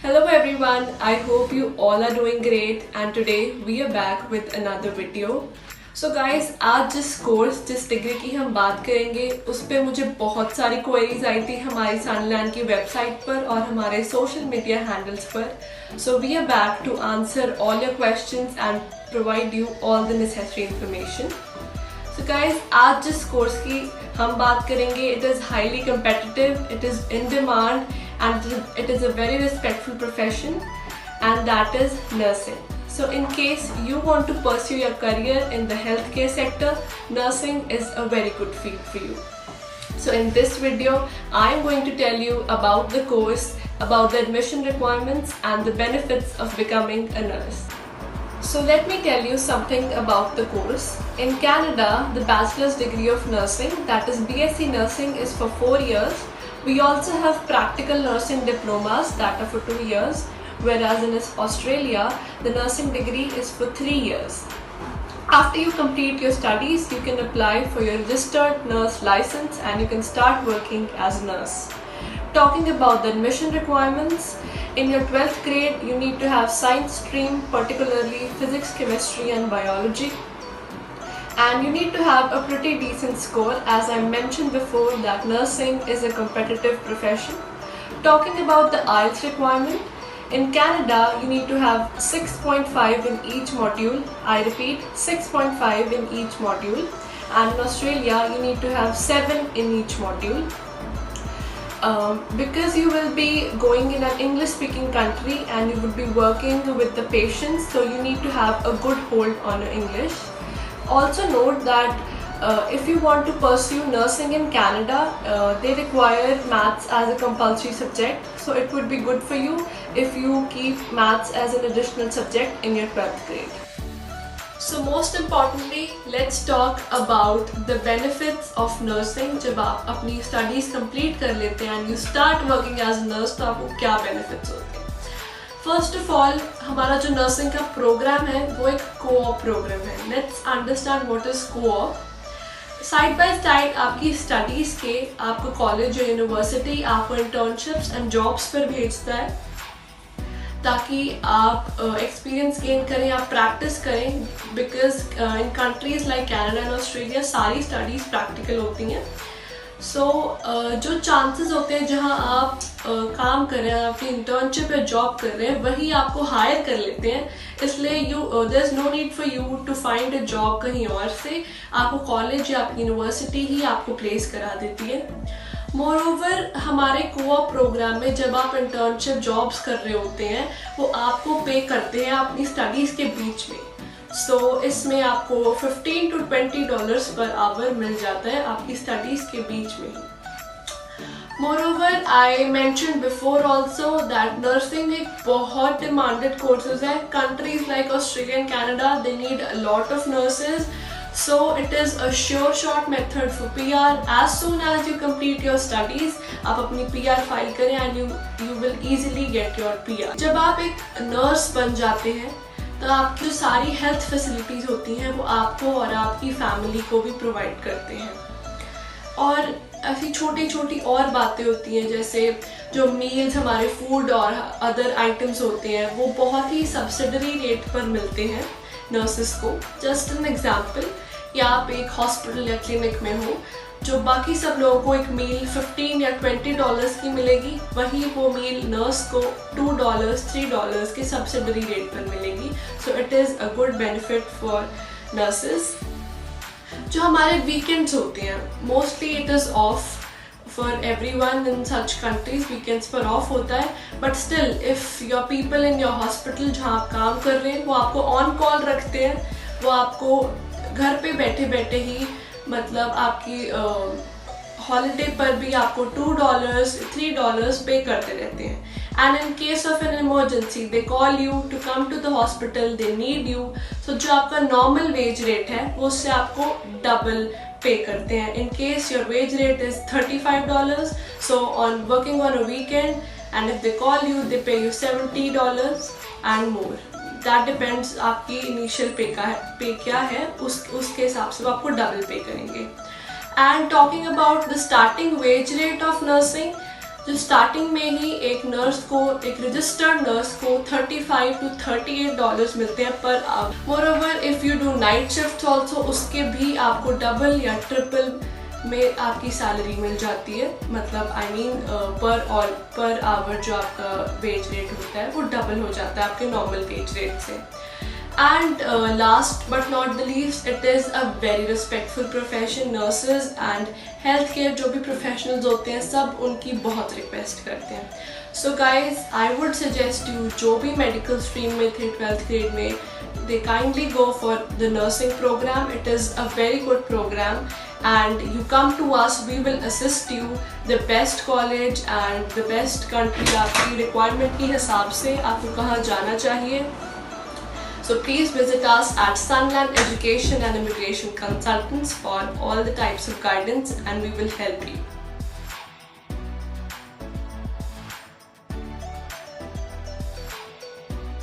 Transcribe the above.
Hello everyone, I hope you all are doing great and today we are back with another video. So guys, आज जिस degree की हम बात करेंगे उस पे मुझे बहुत सारी क्वेरीज आई थी हमारी सनलैंड की वेबसाइट पर और हमारे सोशल मीडिया हैंडल्स पर. So we are back to answer all your questions and provide you all the necessary information. So guys, आज जिस कोर्स की हम बात करेंगे it is highly competitive, it is in demand and it is a very respectful profession, and that is nursing. So in case you want to pursue your career in the healthcare sector, nursing is a very good field for you. So in this video, I am going to tell you about the course, about the admission requirements and the benefits of becoming a nurse. So let me tell you something about the course. In Canada, the bachelor's degree of nursing, that is BSc nursing, is for 4 years. We also have practical nursing diplomas that are for 2 years, whereas in Australia, the nursing degree is for 3 years. After you complete your studies, you can apply for your registered nurse license and you can start working as a nurse. Talking about the admission requirements, in your 12th grade, you need to have science stream, particularly physics, chemistry and biology. And you need to have a pretty decent score, as I mentioned before that nursing is a competitive profession. Talking about the IELTS requirement, in Canada you need to have 6.5 in each module. I repeat, 6.5 in each module. And in Australia you need to have 7 in each module. Because you will be going in an English speaking country and you will be working with the patients, so you need to have a good hold on your English. Also note that if you want to pursue nursing in Canada, they require maths as a compulsory subject, so it would be good for you if you keep maths as an additional subject in your 12th grade. So most importantly, let's talk about the benefits of nursing. जब आप अपनी studies complete कर लेते हैं and you start working as a nurse, तो आपको क्या benefits होते हैं? First of all, हमारा जो nursing का program है वो एक co-op program है. Let's understand what is co-op. Side by side आपकी studies के आपको college या university आपको internships and jobs पर भेजता है ताकि आप एक्सपीरियंस गेन करें, आप प्रैक्टिस करें. Because in countries like Canada and Australia सारी स्टडीज़ प्रैक्टिकल होती हैं. सो जो चांसेस होते हैं जहां आप काम कर रहे हैं, आपकी इंटर्नशिप या जॉब कर रहे हैं, वही आपको हायर कर लेते हैं. इसलिए there is no need for you to find a job कहीं और से. आपको कॉलेज या आपकी यूनिवर्सिटी ही आपको प्लेस करा देती है. मोरओवर, हमारे कोऑप प्रोग्राम में जब आप इंटर्नशिप जॉब्स कर रहे होते हैं वो आपको पे करते हैं अपनी स्टडीज़ के बीच में. सो इसमें आपको $15 to $20 पर आवर मिल जाता है आपकी स्टडीज़ के बीच में ही. Moreover, I mention before also that nursing एक बहुत डिमांडेड कोर्सेज है. Countries like Australia and Canada, they need a lot of nurses. So it is a sure shot method for PR. As soon as you complete your studies, आप अपनी PR file करें and you will easily get your PR. जब आप एक nurse बन जाते हैं तो आपकी जो सारी हेल्थ फैसिलिटीज़ होती हैं वो आपको और आपकी फैमिली को भी प्रोवाइड करते हैं. और ऐसी छोटी छोटी और बातें होती हैं, जैसे जो मील्स, हमारे फूड और अदर आइटम्स होते हैं वो बहुत ही सब्सिडरी रेट पर मिलते हैं नर्सेस को. जस्ट एन एग्जाम्पल, या आप एक हॉस्पिटल या क्लिनिक में हो, जो बाकी सब लोगों को एक मील $15 या $20 की मिलेगी, वही वो मील नर्स को $2, $3 के सब्सिडरी रेट पर मिलेगी. So it is a good benefit for nurses. जो हमारे वीकेंड्स होते हैं, mostly it is of for everyone in such countries. Weekends पर ऑफ होता है, but still if your people in your hospital जहाँ आप काम कर रहे हैं वो आपको ऑन कॉल रखते हैं, वो आपको घर पे बैठे बैठे ही, मतलब आपकी हॉलीडे पर भी आपको $2, $3 पे करते रहते हैं. And in case of an emergency they call you to come to the hospital, they need you. So जो आपका नॉर्मल वेज रेट है वो उससे आपको डबल पे करते हैं. In case your wage rate is $35, so on working on a weekend, and if they call you, they pay you $70 and more. That depends आपकी initial पे क्या है, उसके हिसाब से वो आपको डबल पे करेंगे. And talking about the starting wage rate of nursing, जो स्टार्टिंग में ही एक नर्स को, एक रजिस्टर्ड नर्स को $35 to $38 मिलते हैं per hour. Moreover if you do night shift also, उसके भी आपको डबल या ट्रिपल में आपकी सैलरी मिल जाती है, मतलब आई मीन पर आवर जो आपका वेज रेट होता है वो डबल हो जाता है आपके नॉर्मल वेज रेट से। And last but not the least, it is a very respectful profession. Nurses and healthcare जो भी professionals होते हैं सब उनकी बहुत रिक्वेस्ट करते हैं। So guys, I would suggest you जो भी medical stream में थे 12th grade में, they kindly go for the nursing program. It is a very good program and you come to us, we will assist you the best college and the best country आपकी requirement की हिसाब से आपको कहाँ जाना चाहिए। So please visit us at Sunland Education and Immigration Consultants for all the types of guidance and we will help you.